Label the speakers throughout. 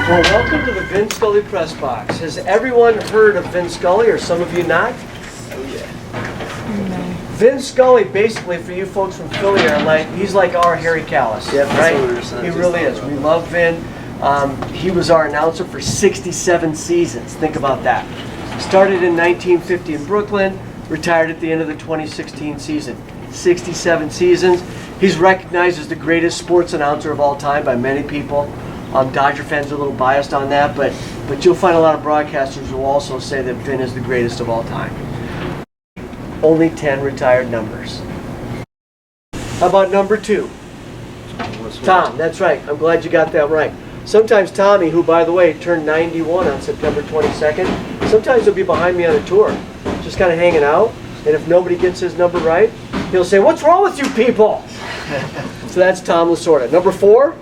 Speaker 1: Well, welcome to the Vin Scully Press Box. Has everyone heard of Vin Scully, or some of you not?
Speaker 2: Oh yeah.
Speaker 1: Vin Scully, basically, for you folks from Philly, he's like our Harry Callis, right? He really is. We love Vin. He was our announcer for 67 seasons. Think about that. Started in 1950 in Brooklyn, retired at the end of the 2016 season. 67 seasons. He's recognized as the greatest sports announcer of all time by many people. Dodger fans are a little biased on that, but you'll find a lot of broadcasters who will also say that Vin is the greatest of all time. Only 10 retired numbers. How about number 2? Tom, that's right. I'm glad you got that right. Sometimes Tommy, who by the way turned 91 on September 22nd, sometimes he'll be behind me on a tour, just kind of hanging out, and if nobody gets his number right, he'll say, "What's wrong with you people?" So that's Tom LaSorda. Number 4,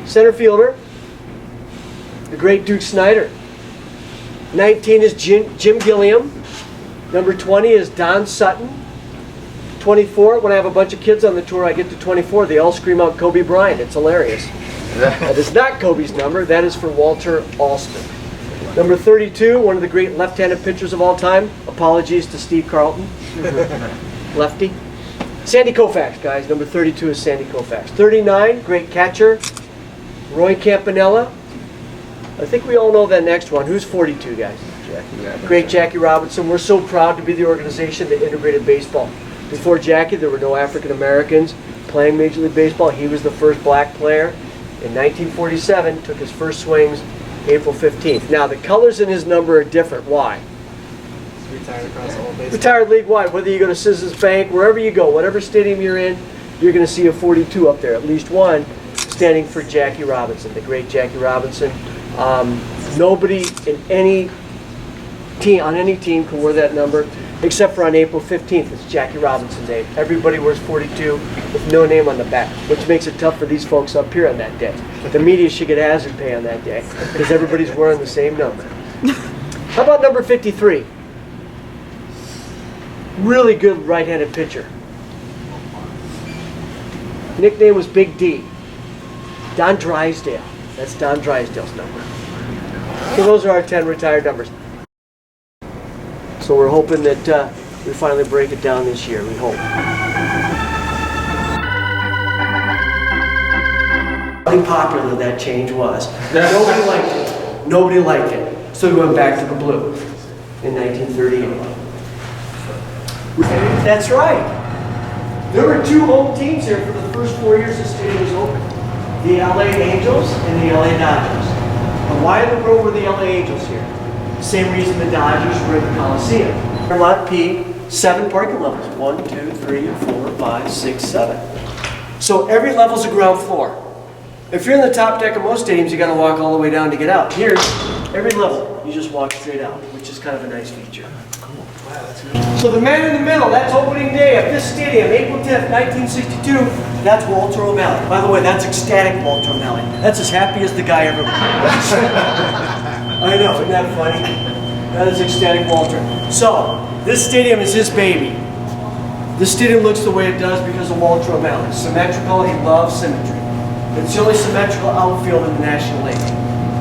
Speaker 1: center fielder, the great Duke Snider. 19 is Jim Gilliam. Number 20 is Don Sutton. 24, when I have a bunch of kids on the tour, I get to 24, they all scream out Kobe Bryant. It's hilarious. That is not Kobe's number. That is for Walter Alston. Number 32, one of the great left-handed pitchers of all time. Apologies to Steve Carlton. Lefty. Sandy Koufax, guys. Number 32 is Sandy Koufax. 39, great catcher, Roy Campanella. I think we all know that next one. Who's 42, guys?
Speaker 2: Jackie.
Speaker 1: Great Jackie Robinson. We're so proud to be the organization that integrated baseball. Before Jackie, there were no African Americans playing Major League Baseball. He was the first black player. In 1947, took his first swings April 15th. Now, the colors in his number are different. Why?
Speaker 2: He's retired across all baseball.
Speaker 1: Retired league-wide. Whether you go to Citizens Bank, wherever you go, whatever stadium you're in, you're going to see a 42 up there, at least one, standing for Jackie Robinson, the great Jackie Robinson. Nobody in any team, on any team, can wear that number, except for on April 15th. It's Jackie Robinson Day. Everybody wears 42 with no name on the back, which makes it tough for these folks up here on that day. The media should get hazard pay on that day because everybody's wearing the same number. How about number 53? Really good right-handed pitcher. Nickname was Big D. Don Drysdale. That's Don Drysdale's number. So those are our 10 retired numbers. So we're hoping that we finally break it down this year, we hope. How popular that change was. Nobody liked it. Nobody liked it. So we went back to the blue in 1938. That's right. There were 2 home teams here for the first 4 years the stadium was open. The LA Angels and the LA Dodgers. And why in the world were the LA Angels here? Same reason the Dodgers were in the Coliseum. Lot P, 7 parking levels. 1, 2, 3, 4, 5, 6, 7. So every level's a ground floor. If you're in the top deck of most stadiums, you got to walk all the way down to get out. Here, every level, you just walk straight out, which is kind of a nice feature.
Speaker 2: Cool. Wow, that's good.
Speaker 1: So the man in the middle, that's opening day of this stadium, April 10th, 1962. That's Walter O'Malley. By the way, that's ecstatic Walter O'Malley. That's as happy as the guy ever was. I know, isn't that funny? That is ecstatic Walter. So, this stadium is his baby. This stadium looks the way it does because of Walter O'Malley. Symmetrical, he loves symmetry. It's the only symmetrical outfield in the National League.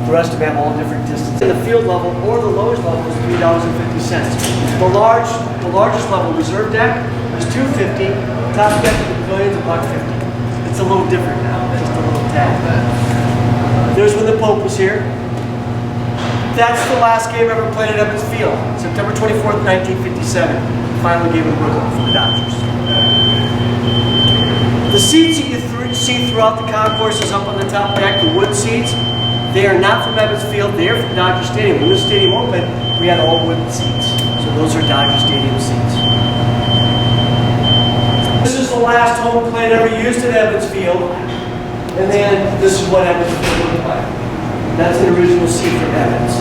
Speaker 1: The rest of them have all different distances. The field level or the lowest level is $3.50. The largest level, reserve deck, is $2.50. Top deck of the pavilion is $1.50. It's a little different now, just a little tad. There's when the Pope was here. That's the last game ever played at Evans Field, September 24th, 1957. Final game in Brooklyn for the Dodgers. The seats that you see throughout the concourses up on the top deck, the wood seats, they are not from Evans Field, they are from Dodger Stadium. When this stadium opened, we had all wooden seats. So those are Dodger Stadium seats. This is the last home plate ever used at Evans Field. And then this is what Evans Field looked like. That's an original seat from Evans.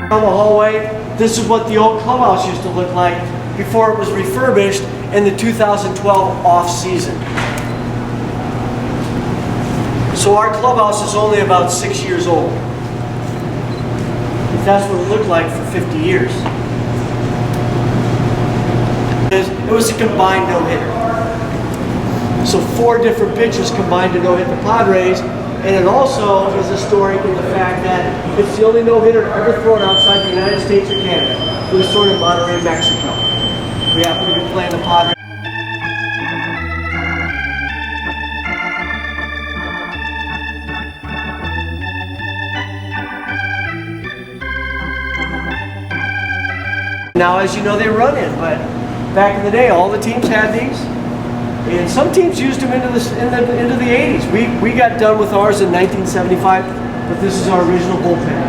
Speaker 1: Down the hallway, this is what the old clubhouse used to look like before it was refurbished in the 2012 off season. So our clubhouse is only about 6 years old. That's what it looked like for 50 years. It was a combined no-hitter. So 4 different pitchers combined to no-hit the Padres, and it also is historic in the fact that it's the only no-hitter ever thrown outside the United States or Canada. It was thrown in Monterrey, Mexico. We happen to be playing the Padres. Now, as you know, they run in, but back in the day, all the teams had these, and some teams used them into the 80s. We got done with ours in 1975, but this is our original bullpen.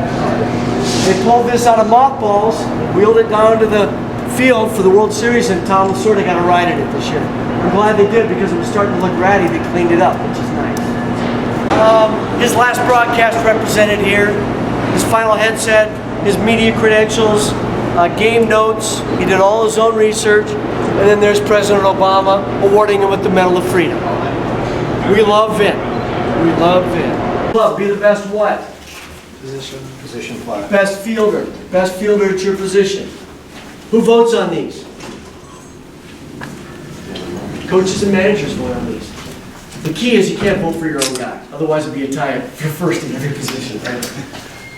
Speaker 1: They pulled this out of mothballs, wheeled it down to the field for the World Series, and Tom LASORDA got a ride in it this year. I'm glad they did because it was starting to look ratty. They cleaned it up, which is nice. His last broadcast represented here, his final headset, his media credentials, game notes. He did all his own research, and then there's President Obama awarding him with the Medal of Freedom. We love Vin. We love Vin. Love, be the best what?
Speaker 2: Position fly.
Speaker 1: Best fielder. Best fielder at your position. Who votes on these? Coaches and managers vote on these. The key is you can't vote for your own guy. Otherwise it'd be a tie for first in every position, right?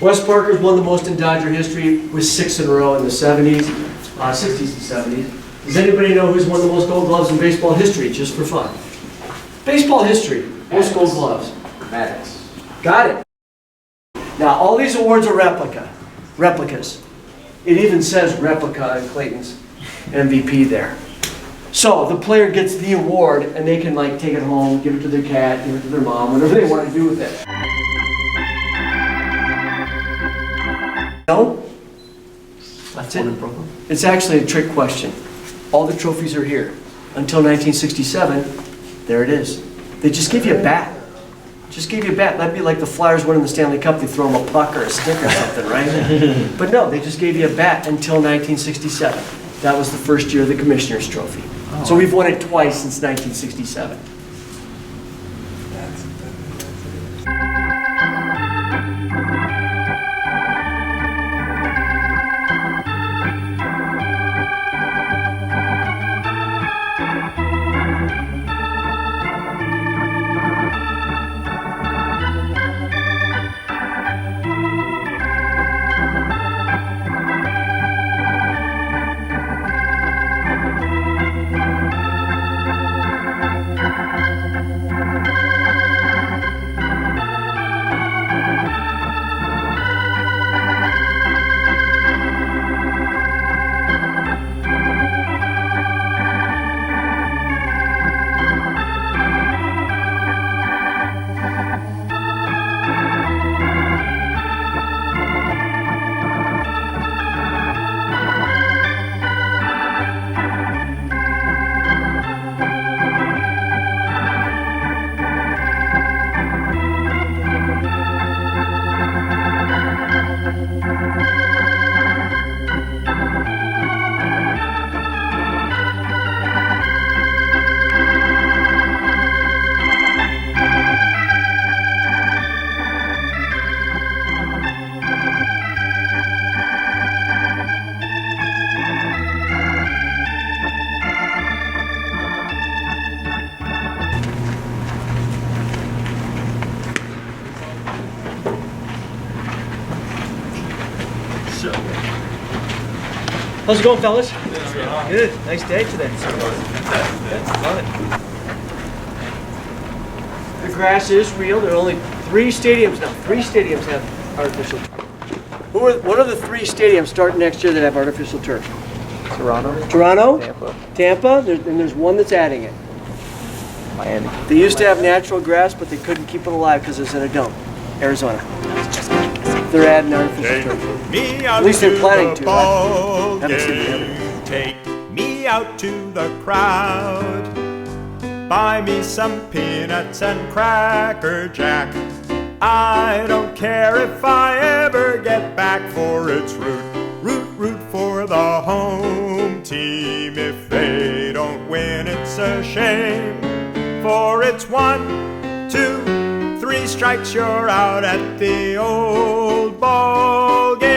Speaker 1: Wes Parker's won the most in Dodger history with 6 in a row in the 70s, 60s and 70s. Does anybody know who's won the most gold gloves in baseball history, just for fun? Baseball history, most gold gloves.
Speaker 2: Maddox.
Speaker 1: Got it. Now, all these awards are replicas. It even says replica in Clayton's MVP there. So the player gets the award and they can like take it home, give it to their cat, give it to their mom, whatever they want to do with it. No? That's it. It's actually a trick question. All the trophies are here. Until 1967, there it is. They just give you a bat. Just gave you a bat. That'd be like the Flyers winning the Stanley Cup. They throw them a puck or a stick or something, right? But no, they just gave you a bat until 1967. That was the first year of the Commissioner's Trophy. So we've won it twice since 1967. How's it going, fellas? Good. Nice day today. Love it. The grass is real. There are only 3 stadiums now. 3 stadiums have artificial turf. What are the 3 stadiums starting next year that have artificial turf? Toronto? Tampa? And there's one that's adding it.
Speaker 2: Miami.
Speaker 1: They used to have natural grass, but they couldn't keep it alive because it's in a dome. Arizona. They're adding artificial turf. At least they're planning to. I haven't seen the other.
Speaker 3: Take me out to the crowd. Buy me some peanuts and Cracker Jack. I don't care if I ever get back, for it's root for the home team. If they don't win, it's a shame, for it's 1, 2, 3 strikes, you're out at the old ball game.